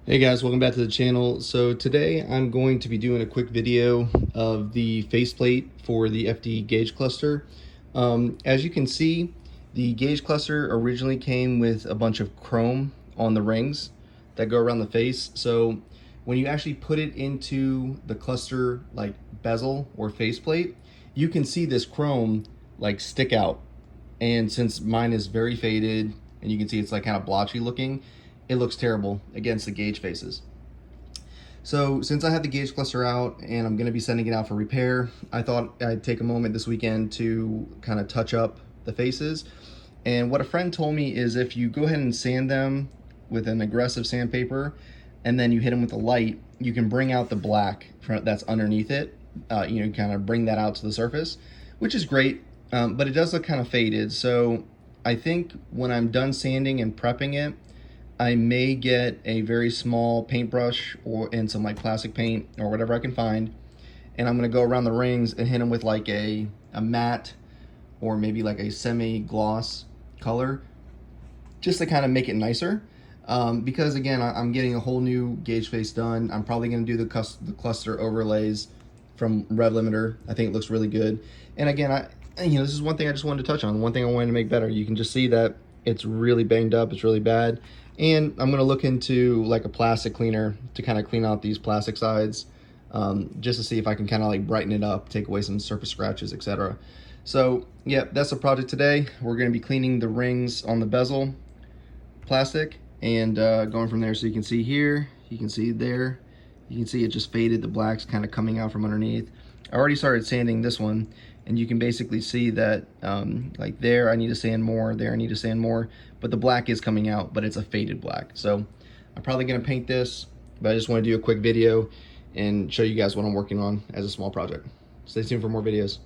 Hey guys, welcome back to the channel. So today I'm going to be doing a quick video of the faceplate for the FD gauge cluster. As you can see, the gauge cluster originally came with a bunch of chrome on the rings that go around the face. So when you actually put it into the cluster like bezel or faceplate, you can see this chrome like stick out. And since mine is very faded and you can see it's like kind of blotchy looking, it looks terrible against the gauge faces. So since I have the gauge cluster out and I'm going to be sending it out for repair, I thought I'd take a moment this weekend to kind of touch up the faces. And what a friend told me is if you go ahead and sand them with an aggressive sandpaper and then you hit them with a light, you can bring out the black that's underneath it. Kind of bring that out to the surface, which is great, but it does look kind of faded. So I think when I'm done sanding and prepping it, I may get a very small paintbrush and some like plastic paint or whatever I can find, and I'm gonna go around the rings and hit them with like a matte or maybe like a semi-gloss color just to kind of make it nicer. Because again, I'm getting a whole new gauge face done. I'm probably gonna do the cluster overlays from Rev Limiter. I think it looks really good. And again, this is one thing I just wanted to touch on, one thing I wanted to make better. You can just see that it's really banged up, it's really bad. And I'm gonna look into like a plastic cleaner to kind of clean out these plastic sides, just to see if I can kind of like brighten it up, take away some surface scratches, etc. So yeah, that's the project today. We're gonna be cleaning the rings on the bezel plastic and going from there. So you can see here, you can see there, you can see it just faded, the black's kind of coming out from underneath. I already started sanding this one, and you can basically see that like there I need to sand more, there I need to sand more, but the black is coming out, but it's a faded black. So I'm probably gonna paint this, but I just want to do a quick video and show you guys what I'm working on as a small project. Stay tuned for more videos.